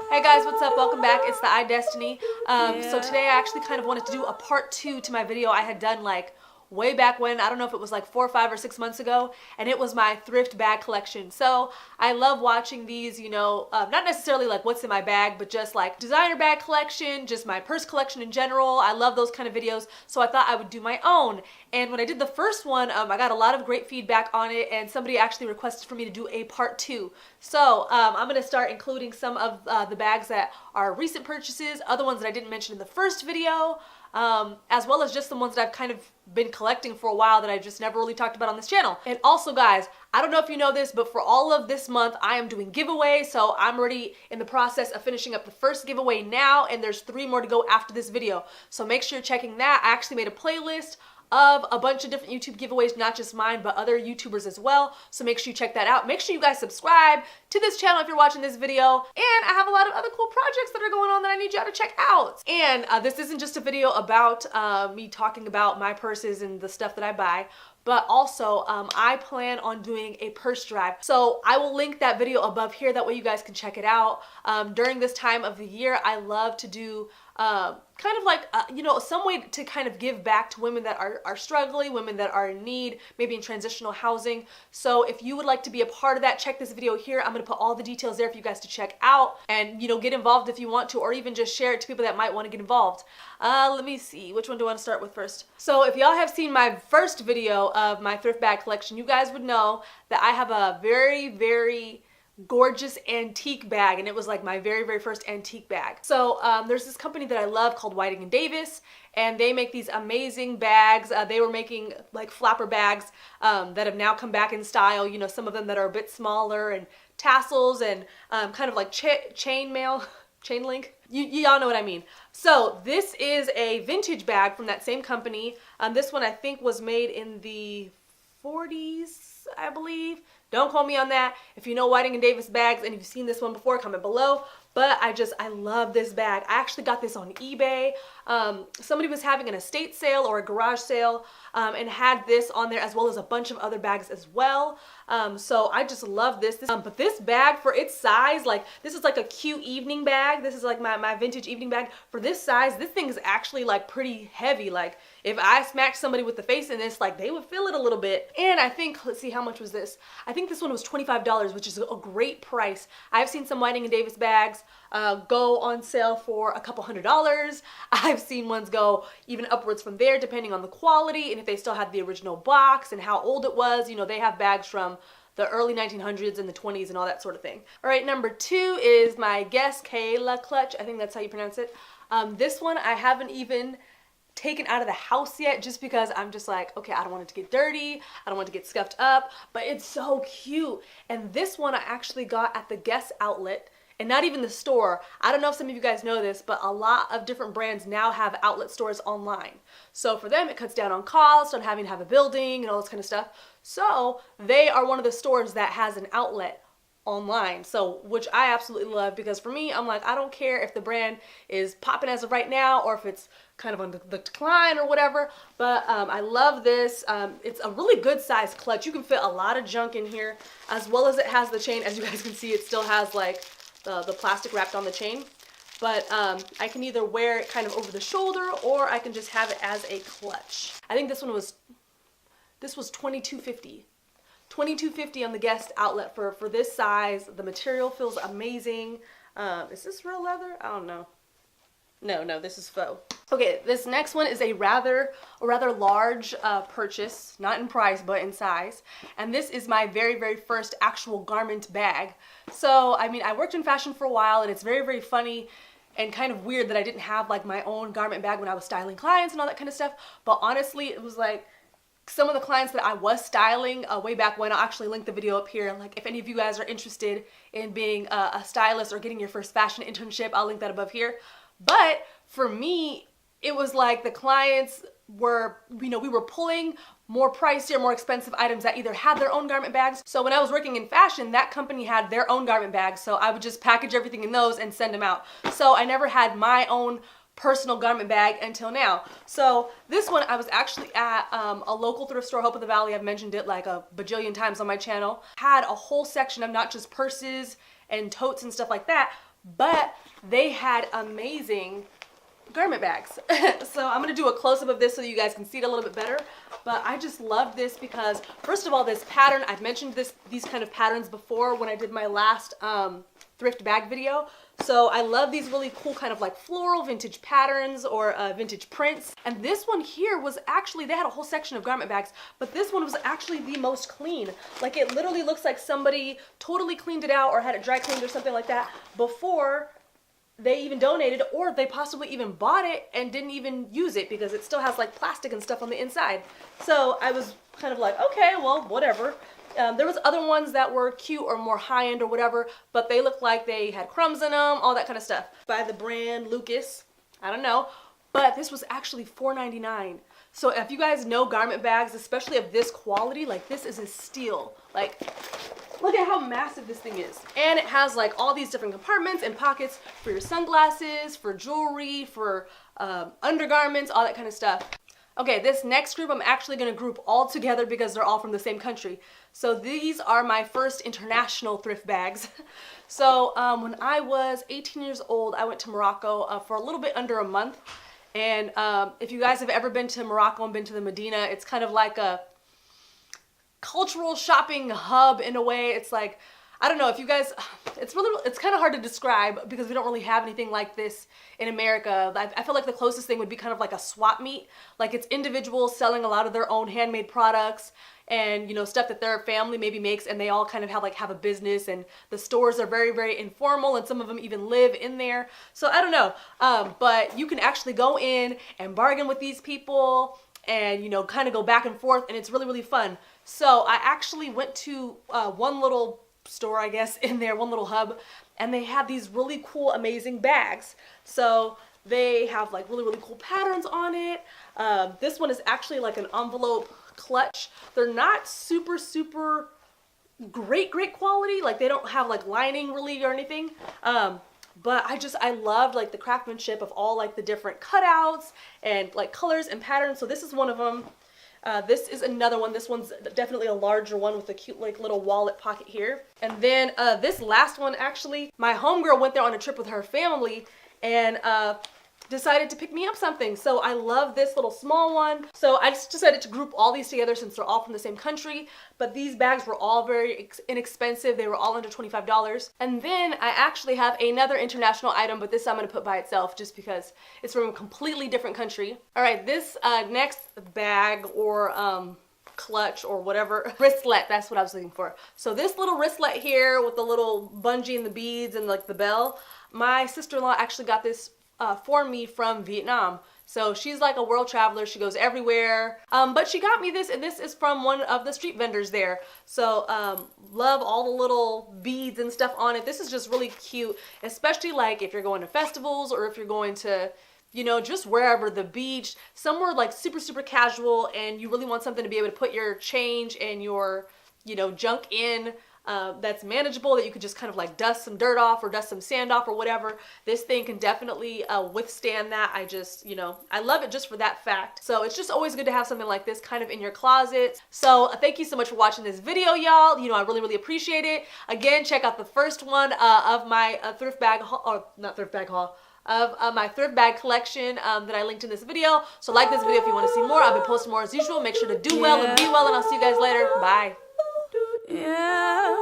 Hey guys, what's up? Welcome back. It's the iDestiny. So today I actually kind of wanted to do a part 2 to my video I had done like way back when. I don't know if it was like 4, 5, or 6 months ago, and it was my thrift bag collection. So I love watching these, you know, not necessarily like what's in my bag, but just like designer bag collection, just my purse collection in general. I love those kind of videos, so I thought I would do my own. And when I did the first one, I got a lot of great feedback on it, and somebody actually requested for me to do a part 2. So I'm going to start including some of the bags that are recent purchases, other ones that I didn't mention in the first video, as well as just the ones that I've kind of been collecting for a while that I just never really talked about on this channel. And also guys, I don't know if you know this, but for all of this month I am doing giveaways, so I'm already in the process of finishing up the first giveaway now, and there's 3 more to go after this video. So make sure you're checking that. I actually made a playlist of a bunch of different YouTube giveaways, not just mine, but other YouTubers as well. So make sure you check that out. Make sure you guys subscribe to this channel if you're watching this video. And I have a lot of other cool projects that are going on that I need y'all to check out. And this isn't just a video about me talking about my purses and the stuff that I buy, but also I plan on doing a purse drive. So I will link that video above here, that way you guys can check it out. During this time of the year, I love to do kind of like, you know, some way to kind of give back to women that are struggling, women that are in need, maybe in transitional housing. So if you would like to be a part of that, check this video here. I'm going to put all the details there for you guys to check out and, you know, get involved if you want to, or even just share it to people that might want to get involved. Let me see, which one do I want to start with first? So if y'all have seen my first video of my thrift bag collection, you guys would know that I have a very gorgeous antique bag, and it was like my very first antique bag. So there's this company that I love called Whiting & Davis, and they make these amazing bags. They were making like flapper bags that have now come back in style, you know, some of them that are a bit smaller and tassels and kind of like chain link. Y'all know what I mean. So this is a vintage bag from that same company. This one I think was made in the 40s, I believe. Don't quote me on that. If you know Whiting & Davis bags and you've seen this one before, comment below. But I love this bag. I actually got this on eBay. Somebody was having an estate sale or a garage sale and had this on there, as well as a bunch of other bags as well. So I just love this. But this bag, for its size, like this is like a cute evening bag. This is like my vintage evening bag. For this size, this thing is actually like pretty heavy. Like if I smacked somebody with the face in this, like they would feel it a little bit. And I think, let's see, how much was this? I think this one was $25, which is a great price. I've seen some Whiting & Davis bags go on sale for a couple $100s. I've seen ones go even upwards from there, depending on the quality and if they still had the original box and how old it was. You know, they have bags from the early 1900s and the 20s and all that sort of thing. All right, number 2 is my Guess Kayla clutch. I think that's how you pronounce it. This one I haven't even taken out of the house yet, just because I'm just like, okay, I don't want it to get dirty, I don't want it to get scuffed up, but it's so cute. And this one I actually got at the Guess outlet, and not even the store. I don't know if some of you guys know this, but a lot of different brands now have outlet stores online. So for them, it cuts down on cost, on having to have a building and all this kind of stuff. So they are one of the stores that has an outlet online, so which I absolutely love, because for me, I'm like, I don't care if the brand is popping as of right now or if it's kind of on the decline or whatever, but I love this. It's a really good size clutch. You can fit a lot of junk in here, as well as it has the chain. As you guys can see, it still has like the plastic wrapped on the chain, but I can either wear it kind of over the shoulder, or I can just have it as a clutch. I think this was $22.50. $22.50 on the Guess outlet for this size. The material feels amazing. Is this real leather? I don't know. No, this is faux. Okay, this next one is a rather large purchase, not in price, but in size. And this is my very first actual garment bag. So, I mean, I worked in fashion for a while, and it's very funny and kind of weird that I didn't have like my own garment bag when I was styling clients and all that kind of stuff. But honestly, it was like, some of the clients that I was styling way back when, I'll actually link the video up here. Like if any of you guys are interested in being a stylist or getting your first fashion internship, I'll link that above here. But for me, it was like the clients were, you know, we were pulling more pricier, more expensive items that either had their own garment bags. So when I was working in fashion, that company had their own garment bags. So I would just package everything in those and send them out. So I never had my own personal garment bag until now. So this one, I was actually at a local thrift store, Hope of the Valley. I've mentioned it like a bajillion times on my channel. Had a whole section of not just purses and totes and stuff like that, but they had amazing garment bags. So I'm gonna do a close-up of this so that you guys can see it a little bit better. But I just love this because, first of all, this pattern, I've mentioned these kind of patterns before when I did my last thrift bag video. So I love these really cool kind of like floral vintage patterns or vintage prints. And this one here was actually, they had a whole section of garment bags, but this one was actually the most clean. Like, it literally looks like somebody totally cleaned it out or had it dry cleaned or something like that before they even donated, or they possibly even bought it and didn't even use it because it still has like plastic and stuff on the inside. So I was kind of like, okay, well, whatever. There was other ones that were cute or more high-end or whatever, but they looked like they had crumbs in them, all that kind of stuff. By the brand Lucas, I don't know, but this was actually $4.99. So if you guys know garment bags, especially of this quality, like, this is a steal. Like, look at how massive this thing is. And it has like all these different compartments and pockets for your sunglasses, for jewelry, for undergarments, all that kind of stuff. Okay, this next group I'm actually gonna group all together because they're all from the same country. So these are my first international thrift bags. So when I was 18 years old, I went to Morocco for a little bit under a month. And if you guys have ever been to Morocco and been to the Medina, it's kind of like a cultural shopping hub in a way. It's like, I don't know if you guys, it's kind of hard to describe because we don't really have anything like this in America. I feel like the closest thing would be kind of like a swap meet. Like, it's individuals selling a lot of their own handmade products and, you know, stuff that their family maybe makes, and they all kind of have a business, and the stores are very, very informal, and some of them even live in there. So I don't know, but you can actually go in and bargain with these people and, you know, kind of go back and forth, and it's really, really fun. So I actually went to one little store, I guess, in there, one little hub, and they had these really cool, amazing bags. So they have like really, really cool patterns on it. This one is actually like an envelope clutch. They're not super, super great quality. Like, they don't have like lining really or anything. But I loved like the craftsmanship of all like the different cutouts and like colors and patterns. So this is one of them. This is another one. This one's definitely a larger one with a cute like little wallet pocket here. And then this last one, actually, my homegirl went there on a trip with her family and decided to pick me up something. So I love this little small one. So I just decided to group all these together since they're all from the same country. But these bags were all very inexpensive. They were all under $25. And then I actually have another international item, but this I'm gonna put by itself just because it's from a completely different country. All right, this next bag or clutch or whatever, wristlet, that's what I was looking for. So this little wristlet here with the little bungee and the beads and like the bell, my sister-in-law actually got this for me from Vietnam. So she's like a world traveler. She goes everywhere. But she got me this, and this is from one of the street vendors there. So love all the little beads and stuff on it. This is just really cute, especially like if you're going to festivals or if you're going to, you know, just wherever, the beach, somewhere like super, super casual, and you really want something to be able to put your change and your, you know, junk in. That's manageable, that you could just kind of like dust some dirt off or dust some sand off or whatever. This thing can definitely withstand that. I just, you know, I love it just for that fact. So it's just always good to have something like this kind of in your closet. So thank you so much for watching this video, y'all. You know, I really, really appreciate it. Again, check out the first one of my thrift bag haul, or not thrift bag haul, of my thrift bag collection that I linked in this video. So like this video if you want to see more. I'll be posting more as usual. Make sure to do well and be well, and I'll see you guys later. Bye. Yeah.